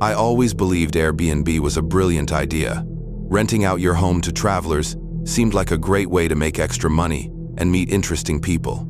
I always believed Airbnb was a brilliant idea. Renting out your home to travelers seemed like a great way to make extra money and meet interesting people.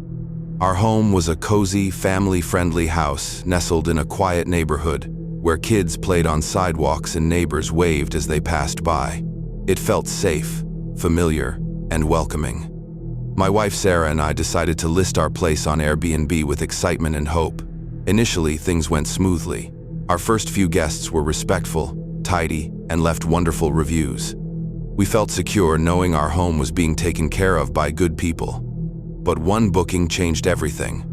Our home was a cozy, family-friendly house nestled in a quiet neighborhood where kids played on sidewalks and neighbors waved as they passed by. It felt safe, familiar, and welcoming. My wife Sarah and I decided to list our place on Airbnb with excitement and hope. Initially, things went smoothly. Our first few guests were respectful, tidy, and left wonderful reviews. We felt secure knowing our home was being taken care of by good people. But one booking changed everything.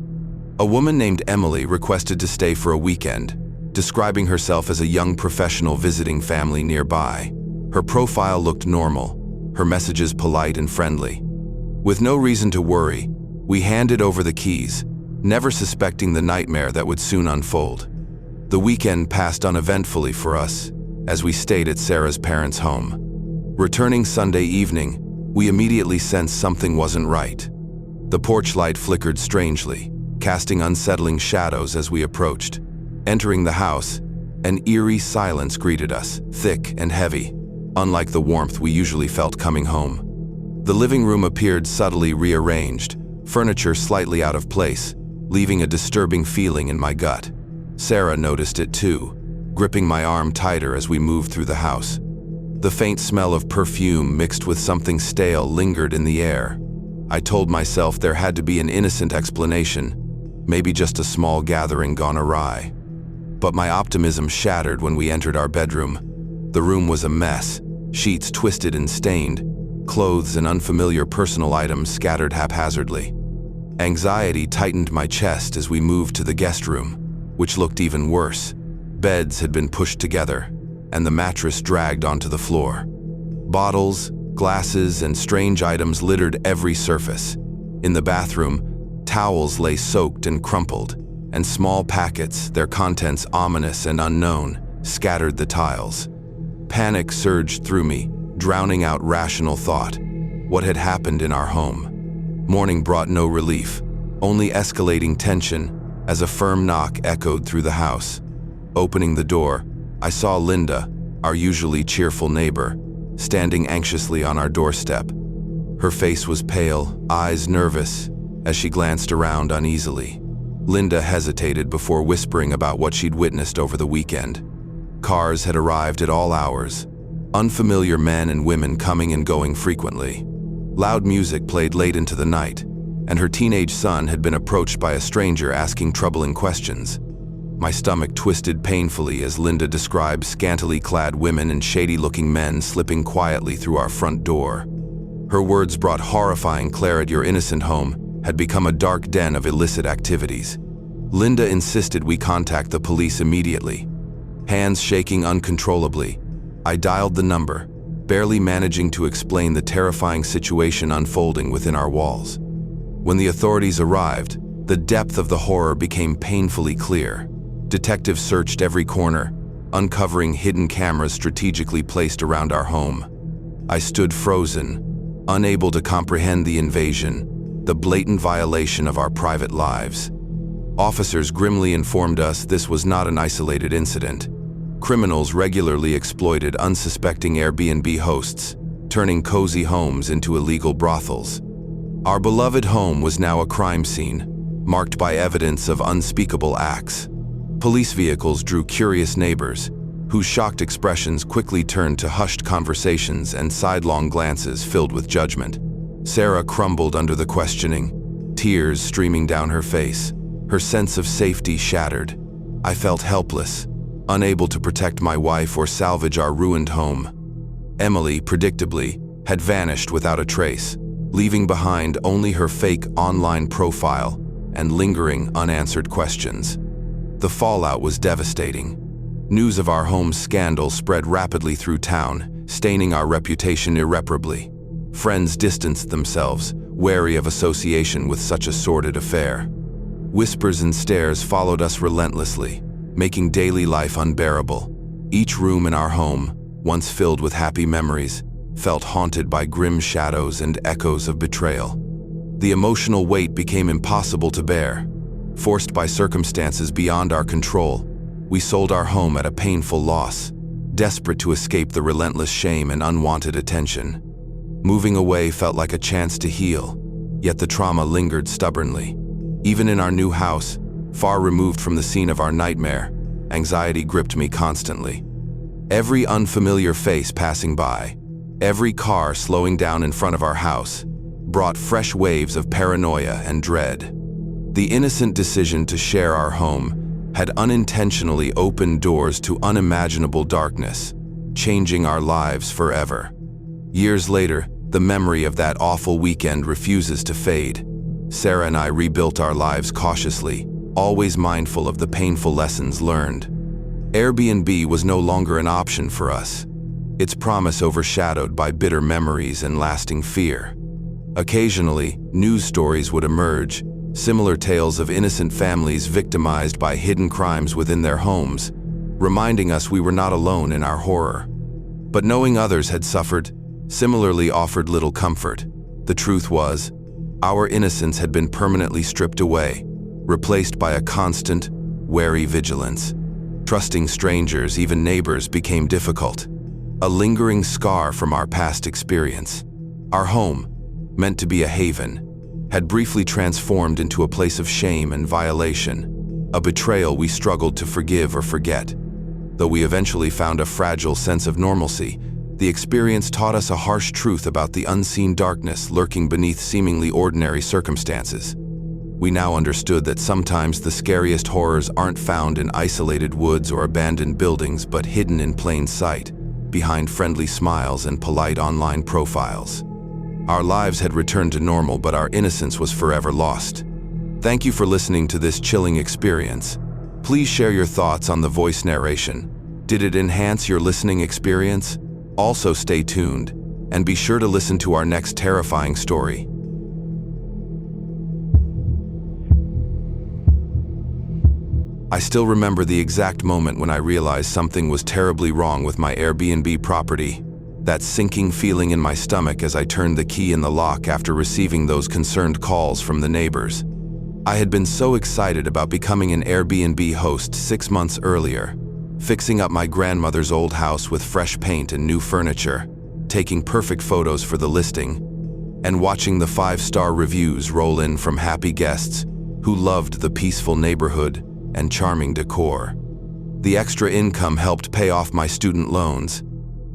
A woman named Emily requested to stay for a weekend, describing herself as a young professional visiting family nearby. Her profile looked normal, her messages polite and friendly. With no reason to worry, we handed over the keys, never suspecting the nightmare that would soon unfold. The weekend passed uneventfully for us, as we stayed at Sarah's parents' home. Returning Sunday evening, we immediately sensed something wasn't right. The porch light flickered strangely, casting unsettling shadows as we approached. Entering the house, an eerie silence greeted us, thick and heavy, unlike the warmth we usually felt coming home. The living room appeared subtly rearranged, furniture slightly out of place, leaving a disturbing feeling in my gut. Sarah noticed it too, gripping my arm tighter as we moved through the house. The faint smell of perfume mixed with something stale lingered in the air. I told myself there had to be an innocent explanation, maybe just a small gathering gone awry. But my optimism shattered when we entered our bedroom. The room was a mess, sheets twisted and stained, clothes and unfamiliar personal items scattered haphazardly. Anxiety tightened my chest as we moved to the guest room, which looked even worse. Beds had been pushed together, and the mattress dragged onto the floor. Bottles, glasses, and strange items littered every surface. In the bathroom, towels lay soaked and crumpled, and small packets, their contents ominous and unknown, scattered the tiles. Panic surged through me, drowning out rational thought. What had happened in our home? Morning brought no relief, only escalating tension as a firm knock echoed through the house. Opening the door, I saw Linda, our usually cheerful neighbor, standing anxiously on our doorstep. Her face was pale, eyes nervous, as she glanced around uneasily. Linda hesitated before whispering about what she'd witnessed over the weekend. Cars had arrived at all hours, unfamiliar men and women coming and going frequently. Loud music played late into the night, and her teenage son had been approached by a stranger asking troubling questions. My stomach twisted painfully as Linda described scantily clad women and shady-looking men slipping quietly through our front door. Her words brought horrifying clarity. Your innocent home had become a dark den of illicit activities. Linda insisted we contact the police immediately. Hands shaking uncontrollably, I dialed the number, barely managing to explain the terrifying situation unfolding within our walls. When the authorities arrived, the depth of the horror became painfully clear. Detectives searched every corner, uncovering hidden cameras strategically placed around our home. I stood frozen, unable to comprehend the invasion, the blatant violation of our private lives. Officers grimly informed us this was not an isolated incident. Criminals regularly exploited unsuspecting Airbnb hosts, turning cozy homes into illegal brothels. Our beloved home was now a crime scene, marked by evidence of unspeakable acts. Police vehicles drew curious neighbors, whose shocked expressions quickly turned to hushed conversations and sidelong glances filled with judgment. Sarah crumbled under the questioning, tears streaming down her face, her sense of safety shattered. I felt helpless, unable to protect my wife or salvage our ruined home. Emily, predictably, had vanished without a trace, leaving behind only her fake online profile and lingering unanswered questions. The fallout was devastating. News of our home's scandal spread rapidly through town, staining our reputation irreparably. Friends distanced themselves, wary of association with such a sordid affair. Whispers and stares followed us relentlessly, making daily life unbearable. Each room in our home, once filled with happy memories, felt haunted by grim shadows and echoes of betrayal. The emotional weight became impossible to bear. Forced by circumstances beyond our control, We sold our home at a painful loss, desperate to escape the relentless shame and unwanted attention. Moving away felt like a chance to heal, yet the trauma lingered stubbornly. Even in our new house, far removed from the scene of our nightmare, anxiety gripped me constantly. Every unfamiliar face passing by, every car slowing down in front of our house, brought fresh waves of paranoia and dread. The innocent decision to share our home had unintentionally opened doors to unimaginable darkness, changing our lives forever. Years later, the memory of that awful weekend refuses to fade. Sarah and I rebuilt our lives cautiously, always mindful of the painful lessons learned. Airbnb was no longer an option for us, its promise overshadowed by bitter memories and lasting fear. Occasionally, news stories would emerge, similar tales of innocent families victimized by hidden crimes within their homes, reminding us we were not alone in our horror. But knowing others had suffered similarly offered little comfort. The truth was, our innocence had been permanently stripped away, replaced by a constant, wary vigilance. Trusting strangers, even neighbors, became difficult, a lingering scar from our past experience. Our home, meant to be a haven, had briefly transformed into a place of shame and violation, a betrayal we struggled to forgive or forget. Though we eventually found a fragile sense of normalcy, the experience taught us a harsh truth about the unseen darkness lurking beneath seemingly ordinary circumstances. We now understood that sometimes the scariest horrors aren't found in isolated woods or abandoned buildings, but hidden in plain sight, behind friendly smiles and polite online profiles. Our lives had returned to normal, but our innocence was forever lost. Thank you for listening to this chilling experience. Please share your thoughts on the voice narration. Did it enhance your listening experience? Also stay tuned, and be sure to listen to our next terrifying story. I still remember the exact moment when I realized something was terribly wrong with my Airbnb property. That sinking feeling in my stomach as I turned the key in the lock after receiving those concerned calls from the neighbors. I had been so excited about becoming an Airbnb host 6 months earlier, fixing up my grandmother's old house with fresh paint and new furniture, taking perfect photos for the listing, and watching the 5-star reviews roll in from happy guests who loved the peaceful neighborhood and charming decor. The extra income helped pay off my student loans,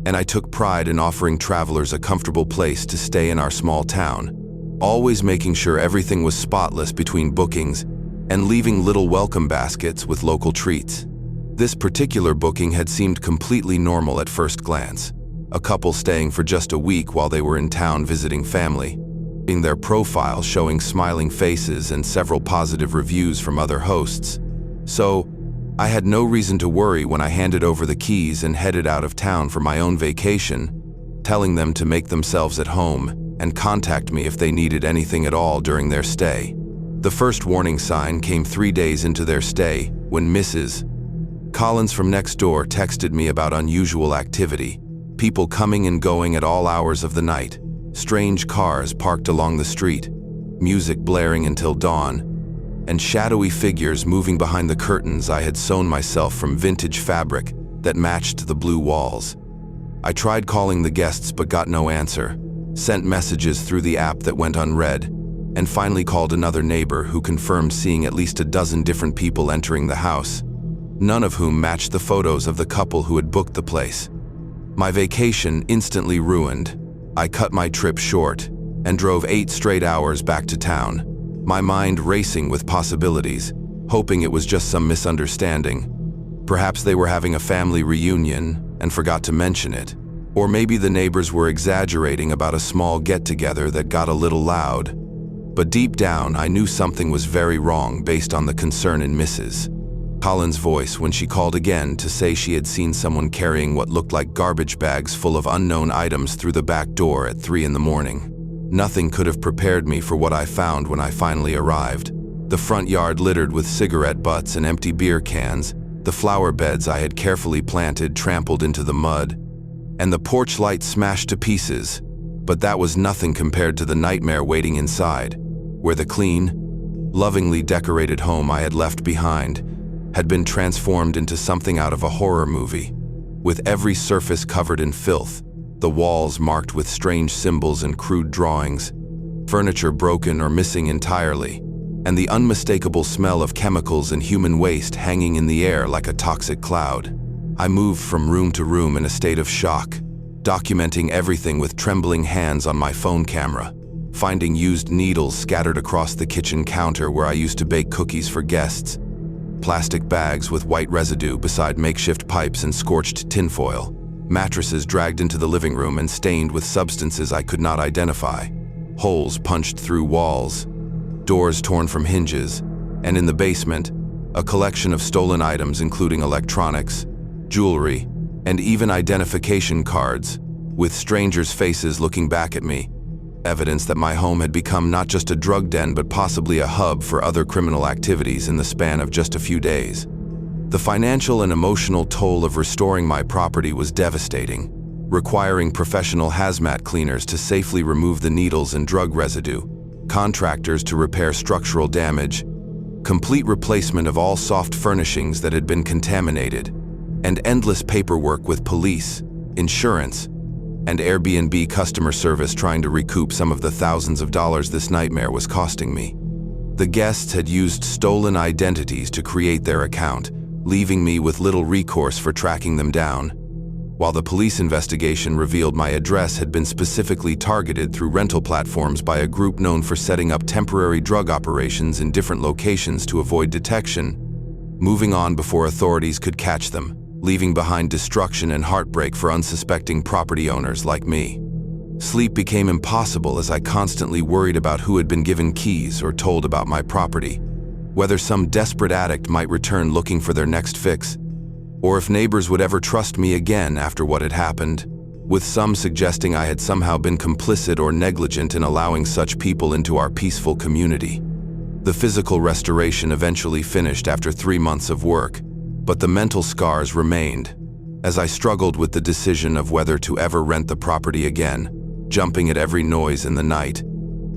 and I took pride in offering travelers a comfortable place to stay in our small town, always making sure everything was spotless between bookings and leaving little welcome baskets with local treats. This particular booking had seemed completely normal at first glance, a couple staying for just a week while they were in town visiting family, in their profile showing smiling faces and several positive reviews from other hosts. So, I had no reason to worry when I handed over the keys and headed out of town for my own vacation, telling them to make themselves at home and contact me if they needed anything at all during their stay. The first warning sign came 3 days into their stay when Mrs. Collins from next door texted me about unusual activity, people coming and going at all hours of the night, strange cars parked along the street, music blaring until dawn, and shadowy figures moving behind the curtains I had sewn myself from vintage fabric that matched the blue walls. I tried calling the guests but got no answer, sent messages through the app that went unread, and finally called another neighbor who confirmed seeing at least a dozen different people entering the house, none of whom matched the photos of the couple who had booked the place. My vacation instantly ruined. I cut my trip short and drove 8 straight hours back to town, my mind racing with possibilities, hoping it was just some misunderstanding. Perhaps they were having a family reunion and forgot to mention it, or maybe the neighbors were exaggerating about a small get-together that got a little loud. But deep down, I knew something was very wrong based on the concern in Mrs. Collins' voice when she called again to say she had seen someone carrying what looked like garbage bags full of unknown items through the back door at 3 in the morning. Nothing could have prepared me for what I found when I finally arrived. The front yard littered with cigarette butts and empty beer cans, the flower beds I had carefully planted trampled into the mud, and the porch light smashed to pieces. But that was nothing compared to the nightmare waiting inside, where the clean, lovingly decorated home I had left behind had been transformed into something out of a horror movie. With every surface covered in filth, the walls marked with strange symbols and crude drawings, furniture broken or missing entirely, and the unmistakable smell of chemicals and human waste hanging in the air like a toxic cloud. I moved from room to room in a state of shock, documenting everything with trembling hands on my phone camera, finding used needles scattered across the kitchen counter where I used to bake cookies for guests, plastic bags with white residue beside makeshift pipes and scorched tinfoil, mattresses dragged into the living room and stained with substances I could not identify, holes punched through walls, doors torn from hinges, and in the basement, a collection of stolen items including electronics, jewelry, and even identification cards, with strangers' faces looking back at me, evidence that my home had become not just a drug den but possibly a hub for other criminal activities in the span of just a few days. The financial and emotional toll of restoring my property was devastating, requiring professional hazmat cleaners to safely remove the needles and drug residue, contractors to repair structural damage, complete replacement of all soft furnishings that had been contaminated, and endless paperwork with police, insurance, and Airbnb customer service trying to recoup some of the thousands of dollars this nightmare was costing me. The guests had used stolen identities to create their account, leaving me with little recourse for tracking them down, while the police investigation revealed my address had been specifically targeted through rental platforms by a group known for setting up temporary drug operations in different locations to avoid detection, moving on before authorities could catch them, leaving behind destruction and heartbreak for unsuspecting property owners like me. Sleep became impossible as I constantly worried about who had been given keys or told about my property, whether some desperate addict might return looking for their next fix, or if neighbors would ever trust me again after what had happened, with some suggesting I had somehow been complicit or negligent in allowing such people into our peaceful community. The physical restoration eventually finished after 3 months of work, but the mental scars remained, as I struggled with the decision of whether to ever rent the property again, jumping at every noise in the night,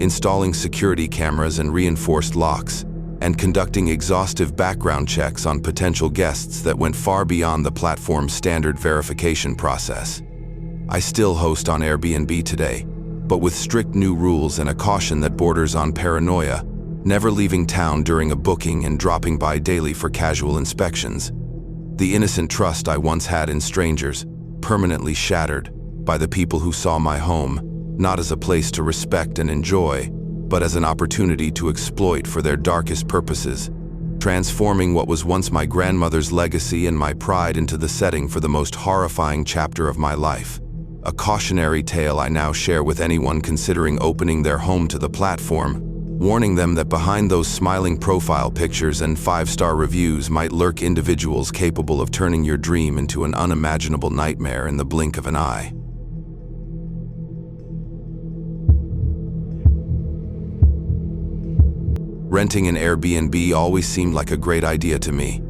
installing security cameras and reinforced locks, and conducting exhaustive background checks on potential guests that went far beyond the platform's standard verification process. I still host on Airbnb today, but with strict new rules and a caution that borders on paranoia, never leaving town during a booking and dropping by daily for casual inspections. The innocent trust I once had in strangers, permanently shattered by the people who saw my home, not as a place to respect and enjoy, but as an opportunity to exploit for their darkest purposes, transforming what was once my grandmother's legacy and my pride into the setting for the most horrifying chapter of my life. A cautionary tale I now share with anyone considering opening their home to the platform, warning them that behind those smiling profile pictures and 5-star reviews might lurk individuals capable of turning your dream into an unimaginable nightmare in the blink of an eye. Renting an Airbnb always seemed like a great idea to me.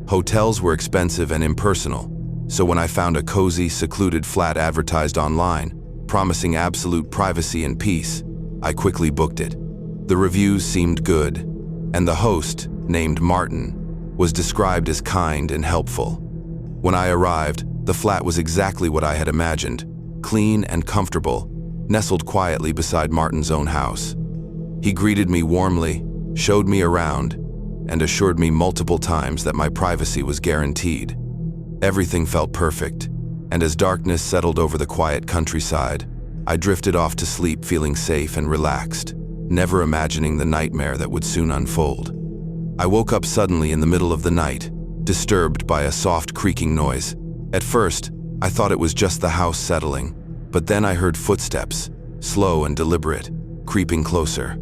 Hotels were expensive and impersonal, so when I found a cozy, secluded flat advertised online, promising absolute privacy and peace, I quickly booked it. The reviews seemed good, and the host, named Martin, was described as kind and helpful. When I arrived, the flat was exactly what I had imagined, clean and comfortable, nestled quietly beside Martin's own house. He greeted me warmly, showed me around, and assured me multiple times that my privacy was guaranteed. Everything felt perfect, and as darkness settled over the quiet countryside, I drifted off to sleep feeling safe and relaxed, never imagining the nightmare that would soon unfold. I woke up suddenly in the middle of the night, disturbed by a soft creaking noise. At first, I thought it was just the house settling, but then I heard footsteps, slow and deliberate, creeping closer.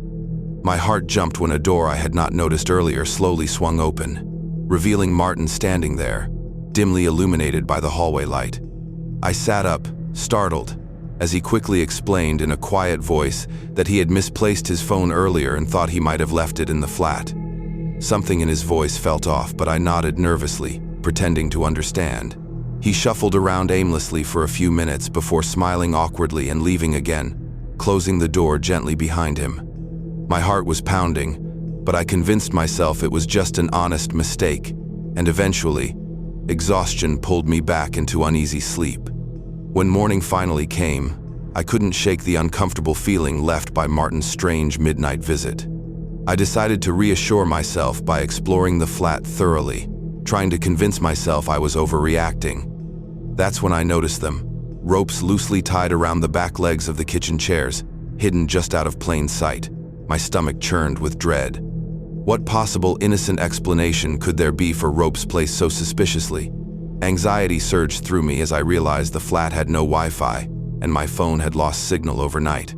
My heart jumped when a door I had not noticed earlier slowly swung open, revealing Martin standing there, dimly illuminated by the hallway light. I sat up, startled, as he quickly explained in a quiet voice that he had misplaced his phone earlier and thought he might have left it in the flat. Something in his voice felt off, but I nodded nervously, pretending to understand. He shuffled around aimlessly for a few minutes before smiling awkwardly and leaving again, closing the door gently behind him. My heart was pounding, but I convinced myself it was just an honest mistake, and eventually, exhaustion pulled me back into uneasy sleep. When morning finally came, I couldn't shake the uncomfortable feeling left by Martin's strange midnight visit. I decided to reassure myself by exploring the flat thoroughly, trying to convince myself I was overreacting. That's when I noticed them, ropes loosely tied around the back legs of the kitchen chairs, hidden just out of plain sight. My stomach churned with dread. What possible innocent explanation could there be for ropes placed so suspiciously? Anxiety surged through me as I realized the flat had no Wi-Fi, and my phone had lost signal overnight.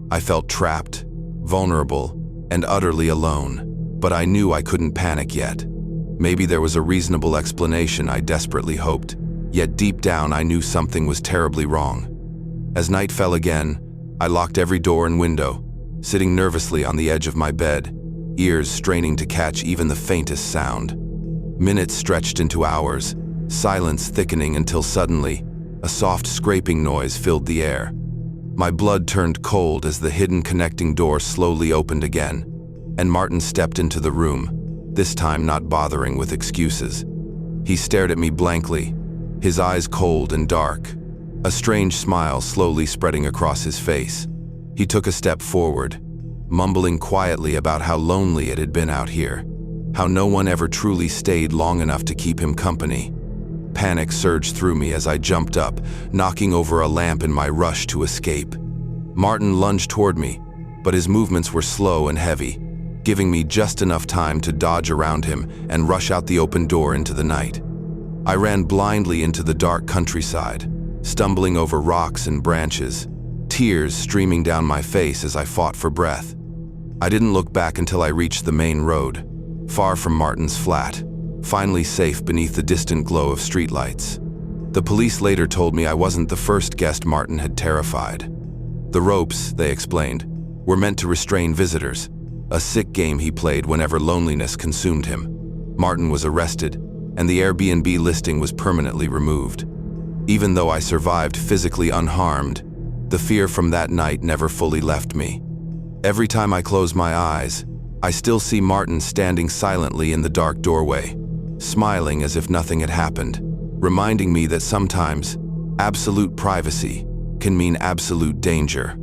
I felt trapped, vulnerable, and utterly alone, but I knew I couldn't panic yet. Maybe there was a reasonable explanation, I desperately hoped, yet deep down I knew something was terribly wrong. As night fell again, I locked every door and window, sitting nervously on the edge of my bed, ears straining to catch even the faintest sound. Minutes stretched into hours, silence thickening until suddenly, a soft scraping noise filled the air. My blood turned cold as the hidden connecting door slowly opened again, and Martin stepped into the room, this time not bothering with excuses. He stared at me blankly, his eyes cold and dark, a strange smile slowly spreading across his face. He took a step forward, mumbling quietly about how lonely it had been out here, how no one ever truly stayed long enough to keep him company. Panic surged through me as I jumped up, knocking over a lamp in my rush to escape. Martin lunged toward me, but his movements were slow and heavy, giving me just enough time to dodge around him and rush out the open door into the night. I ran blindly into the dark countryside, stumbling over rocks and branches, tears streaming down my face as I fought for breath. I didn't look back until I reached the main road, far from Martin's flat, finally safe beneath the distant glow of streetlights. The police later told me I wasn't the first guest Martin had terrified. The ropes, they explained, were meant to restrain visitors, a sick game he played whenever loneliness consumed him. Martin was arrested, and the Airbnb listing was permanently removed. Even though I survived physically unharmed, the fear from that night never fully left me. Every time I close my eyes, I still see Martin standing silently in the dark doorway, smiling as if nothing had happened, reminding me that sometimes absolute privacy can mean absolute danger.